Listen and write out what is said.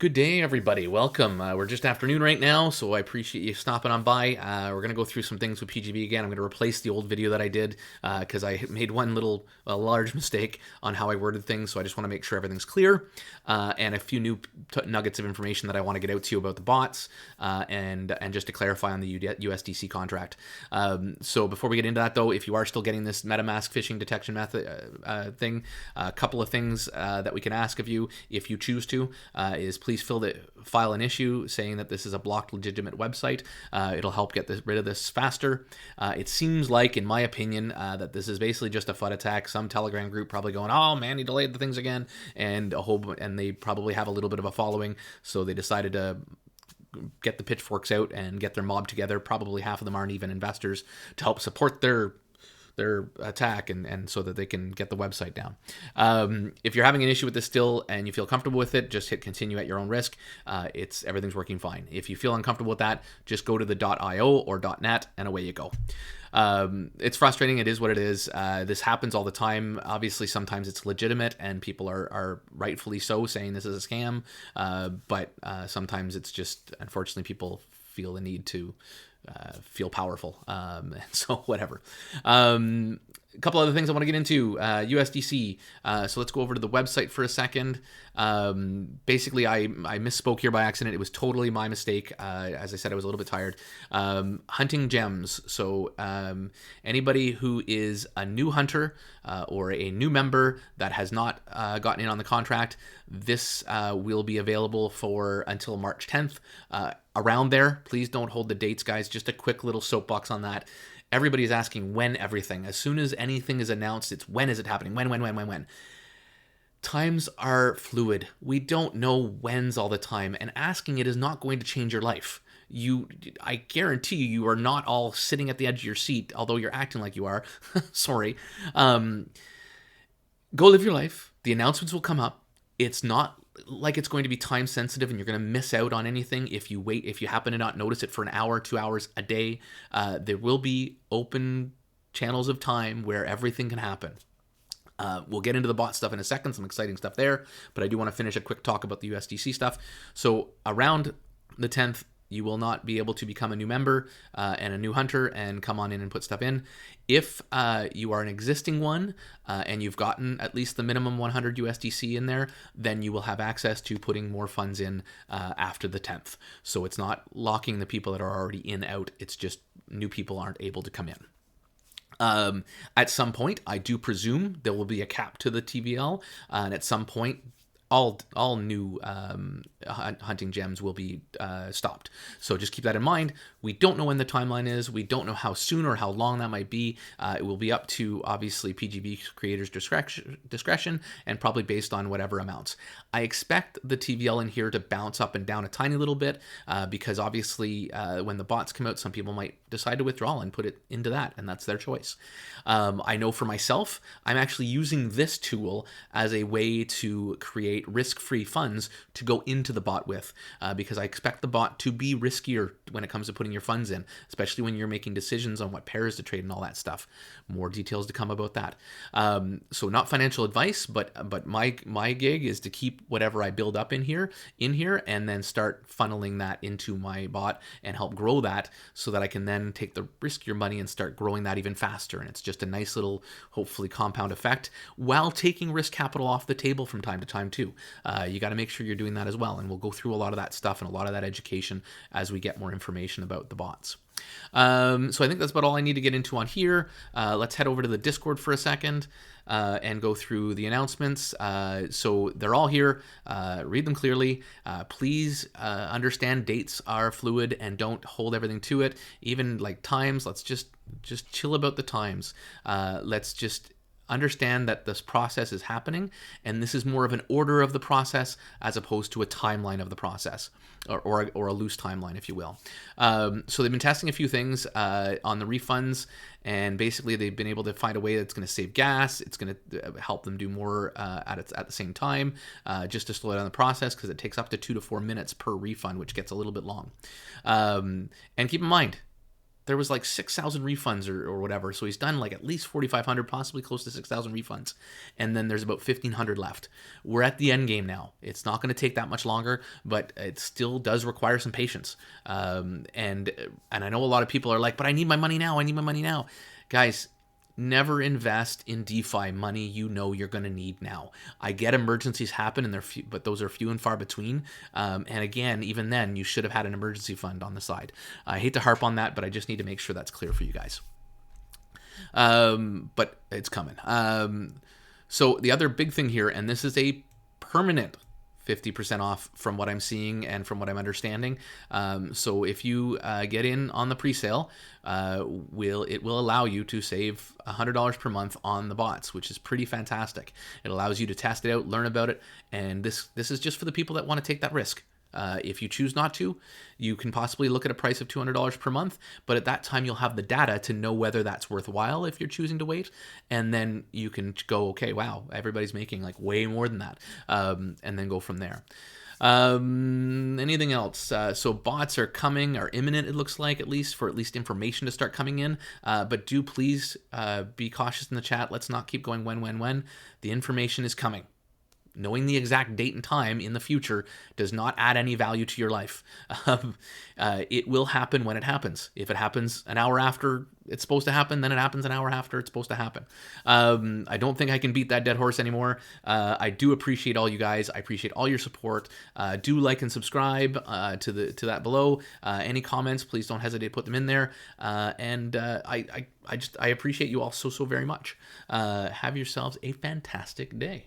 Good day, everybody. Welcome. We're just afternoon right now, so I appreciate you stopping on by. We're going to go through some things with PGB again. I'm going to replace the old video that I did because I made one little large mistake on how I worded things, so I just want to make sure everything's clear. And a few new nuggets of information that I want to get out to you about the bots and just to clarify on the USDC contract. So before we get into that, though, if you are still getting this MetaMask phishing detection method thing, a couple of things that we can ask of you if you choose to is please file an issue saying that this is a blocked legitimate website. It'll help get rid of this faster. It seems like, in my opinion, that this is basically just a FUD attack. Some Telegram group probably going, oh man, he delayed the things again, and they probably have a little bit of a following, so they decided to get the pitchforks out and get their mob together. Probably half of them aren't even investors to help support their attack and so that they can get the website down. If you're having an issue with this still and you feel comfortable with it, just hit continue at your own risk. Everything's working fine. If you feel uncomfortable with that, just go to the .io or .net and away you go. It's frustrating. It is what it is. This happens all the time. Obviously, sometimes it's legitimate and people are rightfully so saying this is a scam. But sometimes it's just, unfortunately, people feel the need to feel powerful. So whatever. A couple other things I want to get into. USDC. So let's go over to the website for a second. Basically, I misspoke here by accident. It was totally my mistake. As I said, I was a little bit tired. Hunting gems. So anybody who is a new hunter or a new member that has not gotten in on the contract, this will be available for until March 10th. Around there, please don't hold the dates, guys. Just a quick little soapbox on that. Everybody's asking when everything. As soon as anything is announced, it's when is it happening? When? Times are fluid. We don't know when's all the time, and asking it is not going to change your life. I guarantee you are not all sitting at the edge of your seat, although you're acting like you are. Sorry. Go live your life. The announcements will come up. It's not like it's going to be time sensitive and you're going to miss out on anything if you wait, if you happen to not notice it for an hour, 2 hours, a day. There will be open channels of time where everything can happen. We'll get into the bot stuff in a second, some exciting stuff there, but I do want to finish a quick talk about the USDC stuff. So around the 10th, you will not be able to become a new member and a new hunter and come on in and put stuff in. If you are an existing one and you've gotten at least the minimum 100 USDC in there, then you will have access to putting more funds in after the 10th. So it's not locking the people that are already in out. It's just new people aren't able to come in. At some point, I do presume there will be a cap to the TVL, and at some point, all new hunting gems will be stopped. So just keep that in mind. We don't know when the timeline is. We don't know how soon or how long that might be. It will be up to, obviously, PGB creators' discretion and probably based on whatever amounts. I expect the TVL in here to bounce up and down a tiny little bit because, obviously, when the bots come out, some people might decide to withdraw and put it into that, and that's their choice. I know for myself, I'm actually using this tool as a way to create risk-free funds to go into the bot with because I expect the bot to be riskier when it comes to putting your funds in, especially when you're making decisions on what pairs to trade and all that stuff. More details to come about that. So not financial advice, but my gig is to keep whatever I build up in here and then start funneling that into my bot and help grow that so that I can then take the riskier money and start growing that even faster. And it's just a nice little, hopefully, compound effect while taking risk capital off the table from time to time too. You got to make sure you're doing that as well. And we'll go through a lot of that stuff and a lot of that education as we get more information about the bots. So I think that's about all I need to get into on here. Let's head over to the Discord for a second and go through the announcements. So they're all here. Read them clearly. Please understand dates are fluid and don't hold everything to it. Even like times, let's just chill about the times. Let's just understand that this process is happening, and this is more of an order of the process as opposed to a timeline of the process, or a loose timeline, if you will. So they've been testing a few things on the refunds, and basically they've been able to find a way that's going to save gas. It's going to help them do more at the same time, just to slow down the process because it takes up to 2 to 4 minutes per refund, which gets a little bit long. And keep in mind, there was like 6,000 refunds or whatever. So he's done like at least 4,500, possibly close to 6,000 refunds. And then there's about 1,500 left. We're at the end game now. It's not going to take that much longer, but it still does require some patience. And I know a lot of people are like, but I need my money now. I need my money now. Guys, never invest in DeFi money you know you're going to need now. I get emergencies happen, and but those are few and far between. And again, even then, you should have had an emergency fund on the side. I hate to harp on that, but I just need to make sure that's clear for you guys. But it's coming. So the other big thing here, and this is a permanent 50% off from what I'm seeing and from what I'm understanding. So if you get in on the presale, it will allow you to save $100 per month on the bots, which is pretty fantastic. It allows you to test it out, learn about it, and this is just for the people that want to take that risk. If you choose not to, you can possibly look at a price of $200 per month, but at that time you'll have the data to know whether that's worthwhile if you're choosing to wait, and then you can go, okay, wow, everybody's making like way more than that, and then go from there. Anything else? So bots are coming, are imminent, it looks like, at least information to start coming in, but do please be cautious in the chat. Let's not keep going when. The information is coming. Knowing the exact date and time in the future does not add any value to your life. It will happen when it happens. If it happens an hour after it's supposed to happen, then it happens an hour after it's supposed to happen. I don't think I can beat that dead horse anymore. I do appreciate all you guys. I appreciate all your support. Do like and subscribe to that below. Any comments, please don't hesitate to put them in there. I appreciate you all so very much. Have yourselves a fantastic day.